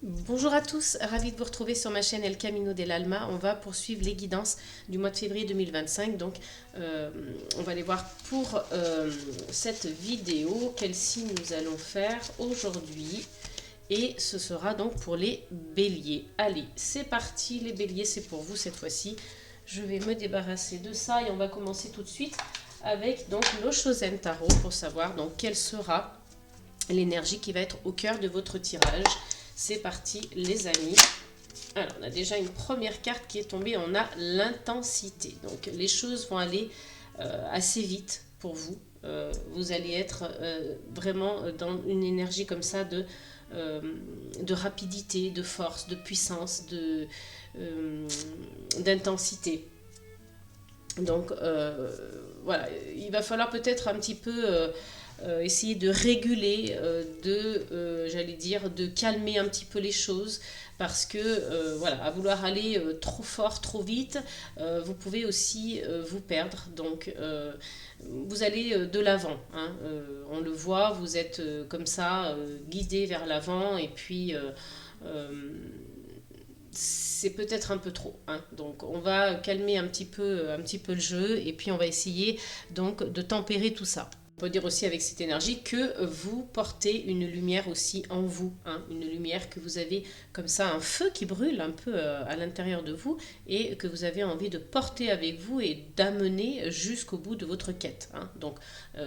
Bonjour à tous, ravi de vous retrouver sur ma chaîne El Camino del Alma. On va poursuivre les guidances du mois de février 2025. Donc, on va aller voir pour cette vidéo quel signe nous allons faire aujourd'hui. Et ce sera donc pour les béliers. Allez, c'est parti, les béliers, c'est pour vous cette fois-ci. Je vais me débarrasser de ça et on va commencer tout de suite avec donc l'Oshozen Tarot pour savoir donc quelle sera l'énergie qui va être au cœur de votre tirage. C'est parti les amis. Alors on a déjà une première carte qui est tombée, on a l'intensité. Donc les choses vont aller assez vite pour vous. Vous allez être vraiment dans une énergie comme ça de rapidité, de force, de puissance, d'intensité. Donc voilà, il va falloir peut-être un petit peu essayer de réguler, j'allais dire, de calmer un petit peu les choses parce que voilà, à vouloir aller trop fort, trop vite, vous pouvez aussi vous perdre. Donc vous allez de l'avant, hein. On le voit, vous êtes comme ça, guidé vers l'avant et puis c'est peut-être un peu trop, hein. Donc on va calmer un petit peu le jeu et puis on va essayer donc de tempérer tout ça. On peut dire aussi avec cette énergie que vous portez une lumière aussi en vous, hein, une lumière que vous avez comme ça, un feu qui brûle un peu à l'intérieur de vous et que vous avez envie de porter avec vous et d'amener jusqu'au bout de votre quête, hein. Donc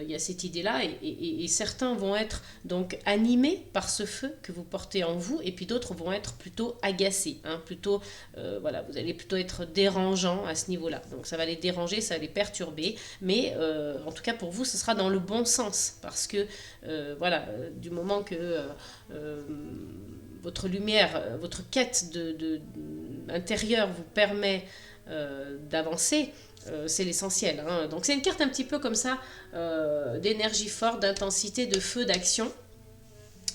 il y a cette idée-là et certains vont être donc animés par ce feu que vous portez en vous et puis d'autres vont être plutôt agacés, hein, plutôt voilà, vous allez plutôt être dérangeant à ce niveau-là. Donc ça va les déranger, ça va les perturber, mais en tout cas pour vous ce sera dans le bon sens parce que voilà, du moment que votre lumière, votre quête intérieure vous permet d'avancer, c'est l'essentiel, hein. Donc c'est une carte un petit peu comme ça, d'énergie forte, d'intensité, de feu, d'action,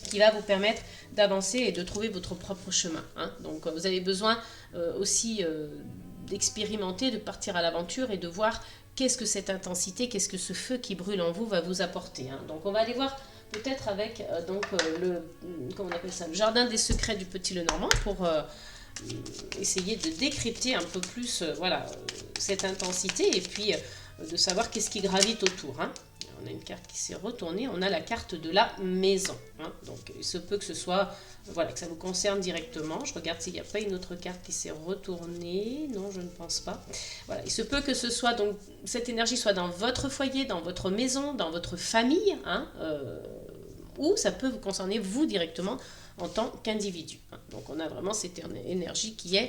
qui va vous permettre d'avancer et de trouver votre propre chemin, hein. Donc vous avez besoin aussi d'expérimenter, de partir à l'aventure et de voir qu'est-ce que cette intensité, qu'est-ce que ce feu qui brûle en vous va vous apporter, hein. Donc on va aller voir peut-être avec comment on appelle ça, le jardin des secrets du Petit Lenormand pour essayer de décrypter un peu plus voilà, cette intensité et puis de savoir qu'est-ce qui gravite autour, hein. On a une carte qui s'est retournée, on a la carte de la maison, hein. Donc il se peut que ce soit, voilà, que ça vous concerne directement. Je regarde s'il n'y a pas une autre carte qui s'est retournée. Non, je ne pense pas. Voilà, il se peut que ce soit donc cette énergie soit dans votre foyer, dans votre maison, dans votre famille, hein, ou ça peut vous concerner vous directement en tant qu'individu, hein. Donc on a vraiment cette énergie qui est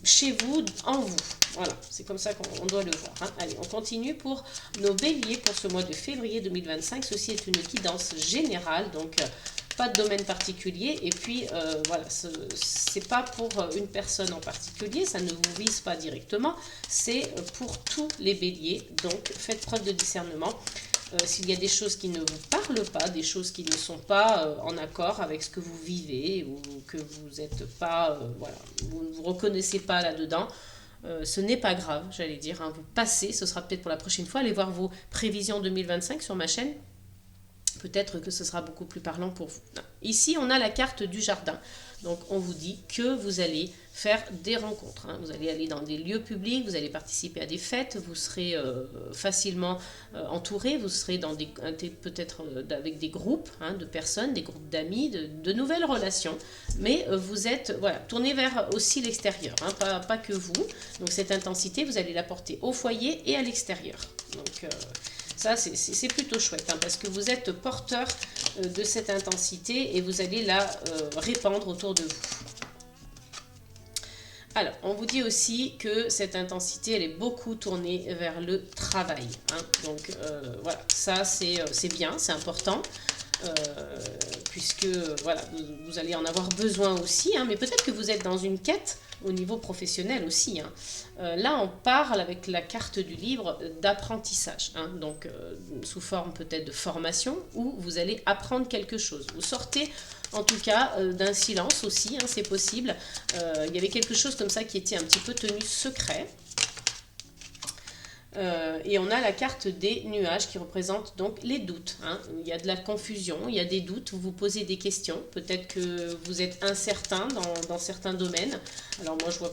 chez vous, en vous. Voilà, c'est comme ça qu'on doit le voir, hein. Allez, on continue pour nos béliers pour ce mois de février 2025. Ceci est une guidance générale, donc pas de domaine particulier. Et puis voilà, c'est pas pour une personne en particulier, ça ne vous vise pas directement, c'est pour tous les béliers. Donc faites preuve de discernement. S'il y a des choses qui ne vous parlent pas, des choses qui ne sont pas en accord avec ce que vous vivez ou que vous n'êtes pas, voilà, vous ne vous reconnaissez pas là-dedans, ce n'est pas grave, j'allais dire, hein, vous passez, ce sera peut-être pour la prochaine fois, allez voir vos prévisions 2025 sur ma chaîne, peut-être que ce sera beaucoup plus parlant pour vous. Ici, on a la carte du jardin. Donc, on vous dit que vous allez faire des rencontres, hein. Vous allez aller dans des lieux publics, vous allez participer à des fêtes, vous serez facilement entouré, vous serez dans peut-être avec des groupes, hein, de personnes, des groupes d'amis, de nouvelles relations. Mais vous êtes, voilà, tourné vers aussi l'extérieur, hein, pas que vous. Donc, cette intensité, vous allez la porter au foyer et à l'extérieur. Donc, ça, c'est plutôt chouette, hein, parce que vous êtes porteur de cette intensité et vous allez la répandre autour de vous. Alors, on vous dit aussi que cette intensité, elle est beaucoup tournée vers le travail, hein. Donc, voilà, ça, c'est bien, c'est important. Puisque voilà, vous allez en avoir besoin aussi, hein, mais peut-être que vous êtes dans une quête au niveau professionnel aussi, hein. Là, on parle avec la carte du livre d'apprentissage, hein, donc sous forme peut-être de formation, où vous allez apprendre quelque chose. Vous sortez en tout cas d'un silence aussi, hein, c'est possible. Il y avait quelque chose comme ça qui était un petit peu tenu secret. Et on a la carte des nuages qui représente donc les doutes, hein. Il y a de la confusion, il y a des doutes, vous vous posez des questions. Peut-être que vous êtes incertain dans certains domaines. Alors moi je vois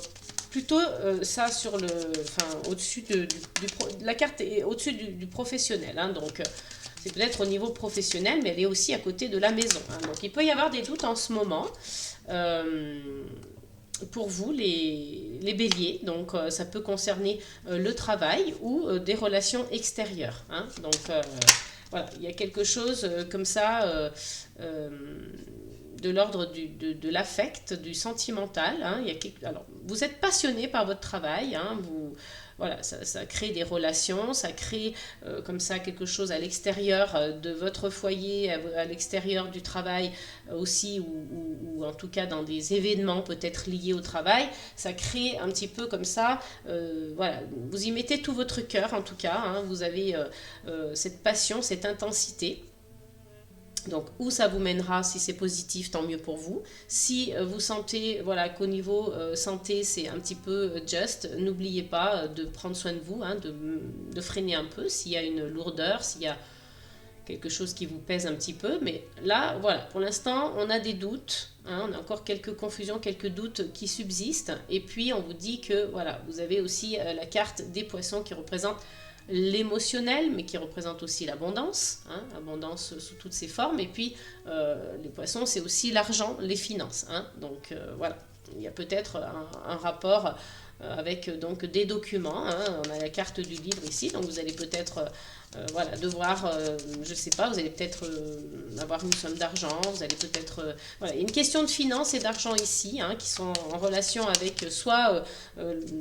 plutôt ça sur le, enfin, au-dessus la carte est au-dessus du professionnel, hein. Donc c'est peut-être au niveau professionnel, mais elle est aussi à côté de la maison, hein. Donc il peut y avoir des doutes en ce moment. Euh, pour vous, les béliers, donc ça peut concerner le travail ou des relations extérieures, hein. Donc voilà, il y a quelque chose comme ça euh, de l'ordre de l'affect, du sentimental, hein. Alors, vous êtes passionné par votre travail, hein, voilà, ça crée des relations, ça crée comme ça quelque chose à l'extérieur de votre foyer, à l'extérieur du travail aussi, ou en tout cas dans des événements peut-être liés au travail. Ça crée un petit peu comme ça, voilà, vous y mettez tout votre cœur en tout cas, hein. Vous avez cette passion, cette intensité. Donc, où ça vous mènera, si c'est positif, tant mieux pour vous. Si vous sentez voilà, qu'au niveau santé, c'est un petit peu just, n'oubliez pas de prendre soin de vous, hein, de freiner un peu s'il y a une lourdeur, s'il y a quelque chose qui vous pèse un petit peu. Mais là, voilà, pour l'instant, on a des doutes, hein, on a encore quelques confusions, quelques doutes qui subsistent. Et puis, on vous dit que voilà, vous avez aussi la carte des poissons qui représente l'émotionnel, mais qui représente aussi l'abondance, hein, abondance sous toutes ses formes. Et puis, les poissons, c'est aussi l'argent, les finances, hein. Donc, voilà, il y a peut-être un rapport avec donc des documents, hein. On a la carte du livre ici, donc vous allez peut-être voilà, devoir, je ne sais pas, vous allez peut-être avoir une somme d'argent, vous allez peut-être... voilà, il y a une question de finances et d'argent ici, hein, qui sont en relation avec soit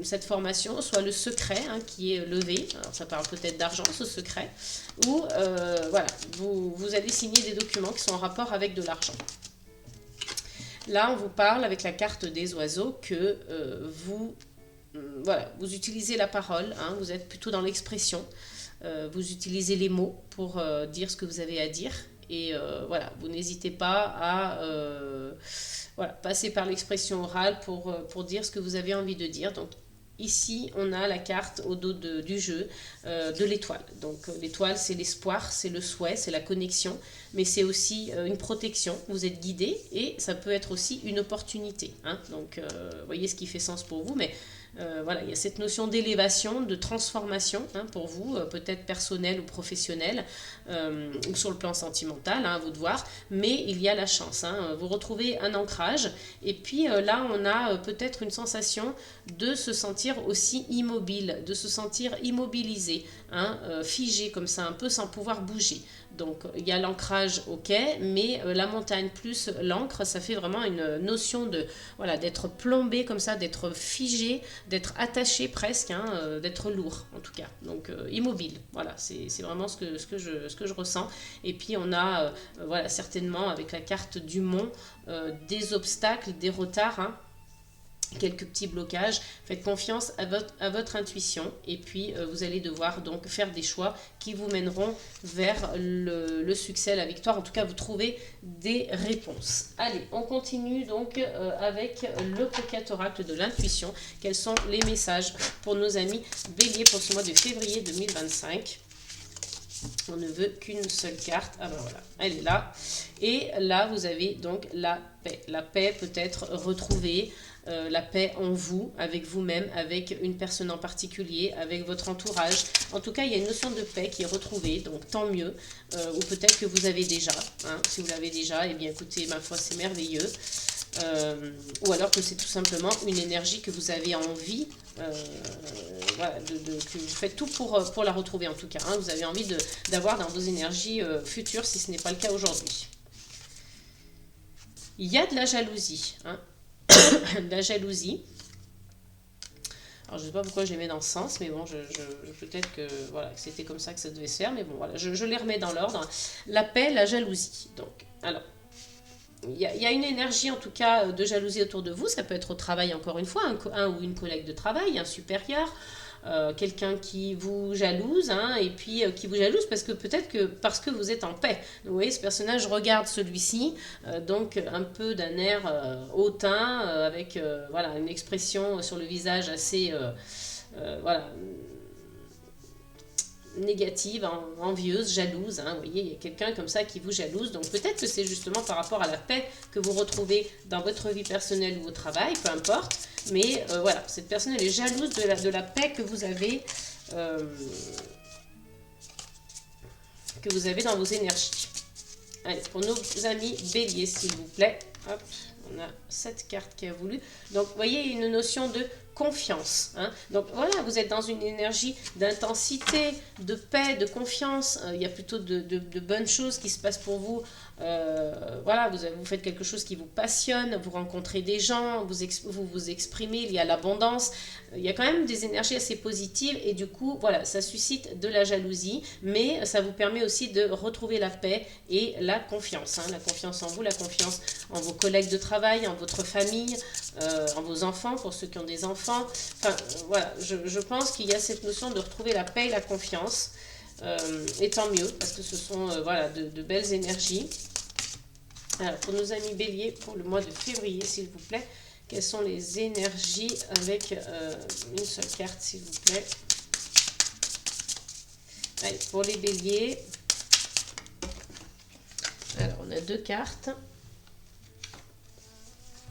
cette formation, soit le secret, hein, qui est levé. Alors ça parle peut-être d'argent, ce secret, ou voilà, vous allez signer des documents qui sont en rapport avec de l'argent. Là, on vous parle avec la carte des oiseaux que voilà, vous utilisez la parole, hein, vous êtes plutôt dans l'expression. Vous utilisez les mots pour dire ce que vous avez à dire. Et voilà, vous n'hésitez pas à voilà, passer par l'expression orale pour dire ce que vous avez envie de dire. Donc ici, on a la carte au dos du jeu de l'étoile. Donc l'étoile, c'est l'espoir, c'est le souhait, c'est la connexion, mais c'est aussi une protection. Vous êtes guidé et ça peut être aussi une opportunité, hein. Donc voyez ce qui fait sens pour vous, mais voilà, il y a cette notion d'élévation, de transformation, hein, pour vous, peut-être personnel ou professionnel, ou sur le plan sentimental, hein, à vous de voir, mais il y a la chance, hein, vous retrouvez un ancrage, et puis là on a peut-être une sensation de se sentir aussi immobile, de se sentir immobilisé, hein, figé comme ça, un peu sans pouvoir bouger. Donc il y a l'ancrage, ok, mais la montagne plus l'encre, ça fait vraiment une notion de voilà, d'être plombé comme ça, d'être figé, d'être attaché presque, hein, d'être lourd en tout cas. Donc immobile, voilà, c'est vraiment ce que je ressens. Et puis on a voilà, certainement avec la carte du mont des obstacles, des retards, hein, quelques petits blocages. Faites confiance à votre intuition et puis vous allez devoir donc faire des choix qui vous mèneront vers le succès, la victoire. En tout cas, vous trouvez des réponses. Allez, on continue donc avec le Pocket Oracle de l'intuition. Quels sont les messages pour nos amis béliers pour ce mois de février 2025? On ne veut qu'une seule carte. Ah ben voilà, elle est là. Et là, vous avez donc la paix. La paix peut être retrouvée, la paix en vous, avec vous-même, avec une personne en particulier, avec votre entourage. En tout cas, il y a une notion de paix qui est retrouvée, donc tant mieux. Ou peut-être que vous avez déjà, hein. Si vous l'avez déjà, eh bien écoutez, ma foi, c'est merveilleux. Ou alors que c'est tout simplement une énergie que vous avez envie, voilà, que vous faites tout pour la retrouver en tout cas, hein. Vous avez envie d'avoir dans vos énergies futures si ce n'est pas le cas aujourd'hui. Il y a de la jalousie, hein. De la jalousie. Alors je ne sais pas pourquoi je les mets dans ce sens, mais bon, peut-être que voilà, c'était comme ça que ça devait se faire, mais bon voilà, je les remets dans l'ordre. La paix, la jalousie. Donc, alors, il y a une énergie en tout cas de jalousie autour de vous. Ça peut être au travail encore une fois, un ou une collègue de travail, un supérieur, quelqu'un qui vous jalouse, hein, et puis qui vous jalouse parce que vous êtes en paix. Donc, vous voyez, ce personnage regarde celui-ci, donc un peu d'un air hautain, avec voilà, une expression sur le visage assez voilà, négative, envieuse, jalouse. Hein, vous voyez, il y a quelqu'un comme ça qui vous jalouse. Donc peut-être que c'est justement par rapport à la paix que vous retrouvez dans votre vie personnelle ou au travail, peu importe. Mais voilà, cette personne, elle est jalouse de la paix euh, que vous avez dans vos énergies. Allez, pour nos amis béliers, s'il vous plaît. Hop, on a cette carte qui a voulu. Donc, vous voyez, il y a une notion de confiance. Hein. Donc, voilà, vous êtes dans une énergie d'intensité, de paix, de confiance. Il y a plutôt de bonnes choses qui se passent pour vous. Voilà, vous faites quelque chose qui vous passionne, vous rencontrez des gens, vous exprimez, il y a l'abondance. Il y a quand même des énergies assez positives et du coup, voilà, ça suscite de la jalousie, mais ça vous permet aussi de retrouver la paix et la confiance. Hein, la confiance en vous, la confiance en vos collègues de travail, en votre famille, en vos enfants, pour ceux qui ont des enfants. Enfin, voilà, je pense qu'il y a cette notion de retrouver la paix et la confiance. Et tant mieux, parce que ce sont voilà, de belles énergies. Alors, pour nos amis béliers, pour le mois de février, s'il vous plaît, quelles sont les énergies avec une seule carte, s'il vous plaît. Allez, pour les béliers, alors on a 2 cartes.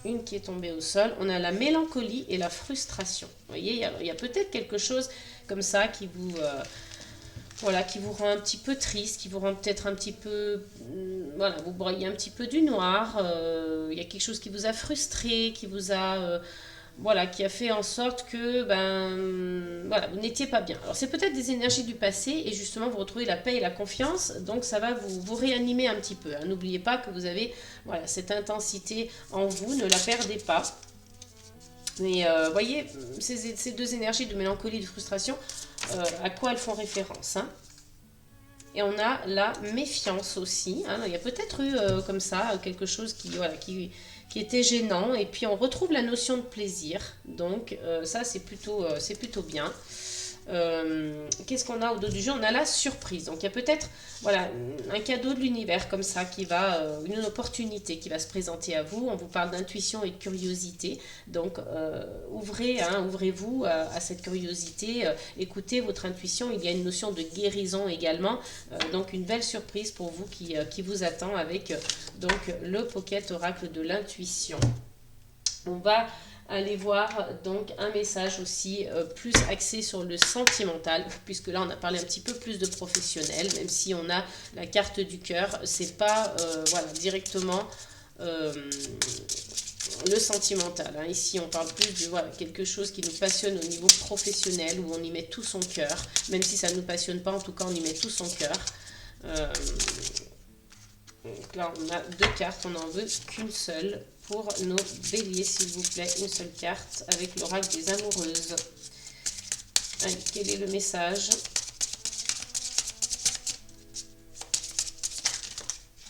Une qui est tombée au sol. On a la mélancolie et la frustration. Vous voyez, il y a peut-être quelque chose comme ça qui vous... voilà, qui vous rend un petit peu triste, qui vous rend peut-être un petit peu... voilà, vous broyez un petit peu du noir. Il y a quelque chose qui vous a frustré, qui vous a... voilà, qui a fait en sorte que voilà, vous n'étiez pas bien. Alors c'est peut-être des énergies du passé et justement vous retrouvez la paix et la confiance, donc ça va vous réanimer un petit peu. Hein. N'oubliez pas que vous avez voilà, cette intensité en vous, ne la perdez pas. Mais voyez, ces 2 énergies de mélancolie et de frustration, à quoi elles font référence. Hein. Et on a la méfiance aussi. Hein. Il y a peut-être eu comme ça quelque chose qui était gênant. Et puis on retrouve la notion de plaisir. Donc ça c'est plutôt bien. Qu'est-ce qu'on a au dos du jeu? On a la surprise. Donc il y a peut-être voilà, un cadeau de l'univers comme ça une opportunité qui va se présenter à vous. On vous parle d'intuition et de curiosité. Donc ouvrez-vous à cette curiosité. Écoutez votre intuition. Il y a une notion de guérison également. Donc une belle surprise pour vous qui vous attend avec donc le Pocket Oracle de l'intuition. On va aller voir donc un message aussi plus axé sur le sentimental, puisque là on a parlé un petit peu plus de professionnel, même si on a la carte du cœur, c'est pas voilà, directement le sentimental. Hein. Ici on parle plus de voilà, quelque chose qui nous passionne au niveau professionnel, où on y met tout son cœur, même si ça ne nous passionne pas, en tout cas on y met tout son cœur. Donc là on a 2 cartes, on n'en veut qu'une seule. Pour nos béliers, s'il vous plaît, une seule carte avec l'oracle des amoureuses. Allez, quel est le message?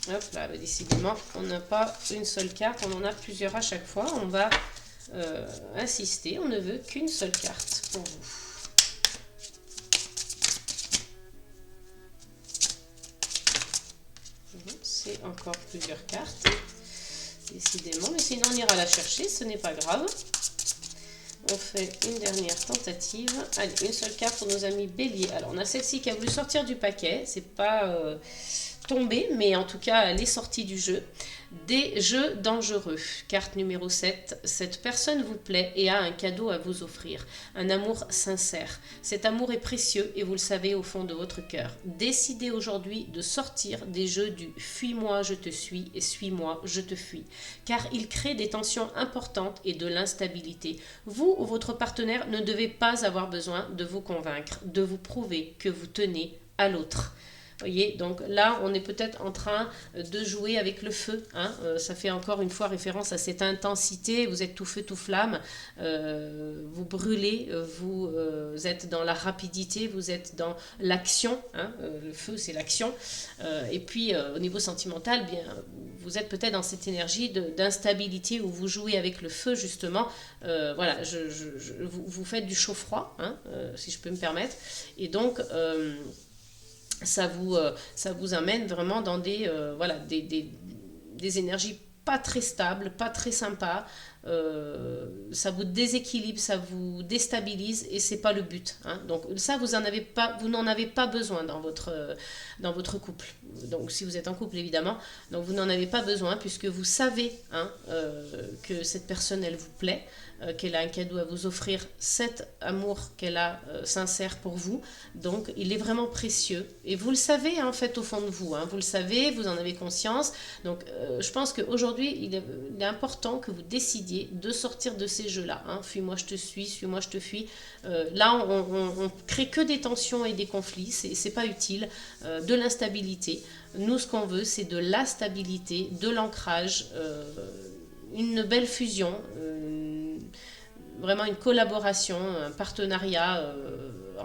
Hop là, décidément, on n'a pas une seule carte, on en a plusieurs à chaque fois. On va insister, on ne veut qu'une seule carte pour vous. C'est encore plusieurs cartes. Décidément, mais sinon on ira la chercher, ce n'est pas grave. On fait une dernière tentative. Allez, une seule carte pour nos amis béliers. Alors on a celle-ci qui a voulu sortir du paquet, c'est pas tombé, mais en tout cas elle est sortie du jeu. Des jeux dangereux. Carte numéro 7. Cette personne vous plaît et a un cadeau à vous offrir. Un amour sincère. Cet amour est précieux et vous le savez au fond de votre cœur. Décidez aujourd'hui de sortir des jeux du « fuis-moi, je te suis » et « suis-moi, je te fuis ». Car il crée des tensions importantes et de l'instabilité. Vous ou votre partenaire ne devez pas avoir besoin de vous convaincre, de vous prouver que vous tenez à l'autre. Voyez, donc là, on est peut-être en train de jouer avec le feu. Hein. Ça fait encore une fois référence à cette intensité. Vous êtes tout feu, tout flamme. Vous brûlez. Vous êtes dans la rapidité. Vous êtes dans l'action. Hein. Le feu, c'est l'action. Et puis, au niveau sentimental, bien, vous êtes peut-être dans cette énergie d'instabilité où vous jouez avec le feu, justement. Voilà, vous faites du chaud-froid, hein, si je peux me permettre. Et donc... ça vous amène vraiment dans des énergies pas très stable, pas très sympa. Ça vous déséquilibre, ça vous déstabilise et c'est pas le but, hein. Donc ça, vous n'en avez pas besoin dans votre couple. Donc si vous êtes en couple évidemment, donc vous n'en avez pas besoin puisque vous savez, hein, que cette personne elle vous plaît, qu'elle a un cadeau à vous offrir, cet amour qu'elle a sincère pour vous. Donc il est vraiment précieux et vous le savez, hein, en fait au fond de vous, hein, vous le savez, vous en avez conscience. Donc je pense qu'aujourd'hui il est important que vous décidiez de sortir de ces jeux-là, hein. Fuis-moi je te suis-moi je te fuis. Là on crée que des tensions et des conflits, c'est pas utile, de l'instabilité. Nous ce qu'on veut c'est de la stabilité, de l'ancrage, une belle fusion, vraiment une collaboration, un partenariat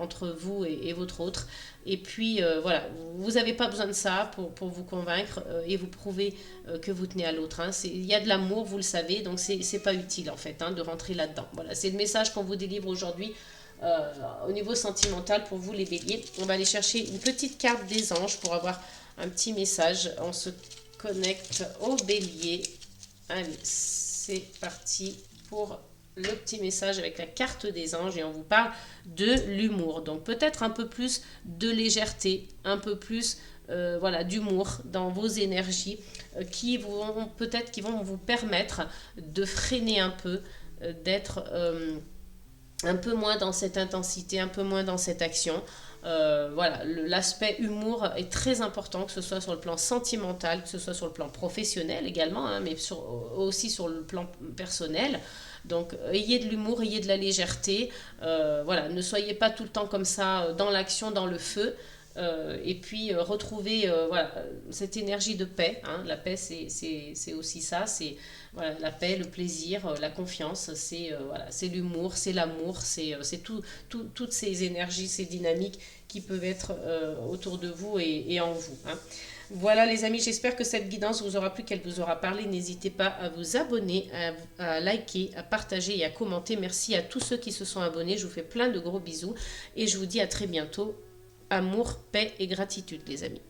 entre vous et votre autre. Et puis voilà, vous n'avez pas besoin de ça pour vous convaincre et vous prouver que vous tenez à l'autre, hein. Il y a de l'amour, vous le savez, donc c'est pas utile en fait, hein, de rentrer là-dedans. Voilà, c'est le message qu'on vous délivre aujourd'hui au niveau sentimental pour vous les béliers. On va aller chercher une petite carte des anges pour avoir un petit message. On se connecte au bélier. Allez, c'est parti pour le petit message avec la carte des anges et on vous parle de l'humour. Donc peut-être un peu plus de légèreté, un peu plus voilà, d'humour dans vos énergies qui vont vous permettre de freiner un peu, d'être un peu moins dans cette intensité, un peu moins dans cette action. Voilà, l'aspect humour est très important, que ce soit sur le plan sentimental, que ce soit sur le plan professionnel également, hein, mais aussi sur le plan personnel. Donc ayez de l'humour, ayez de la légèreté, voilà, ne soyez pas tout le temps comme ça dans l'action, dans le feu. Et puis retrouver voilà, cette énergie de paix, hein. La paix c'est aussi ça, c'est voilà, la paix, le plaisir, la confiance, c'est voilà, c'est l'humour, c'est l'amour, c'est toutes ces énergies, ces dynamiques qui peuvent être autour de vous et en vous, hein. Voilà les amis, j'espère que cette guidance vous aura plu, qu'elle vous aura parlé. N'hésitez pas à vous abonner, à liker, à partager et à commenter. Merci à tous ceux qui se sont abonnés, je vous fais plein de gros bisous et je vous dis à très bientôt. Amour, paix et gratitude les amis.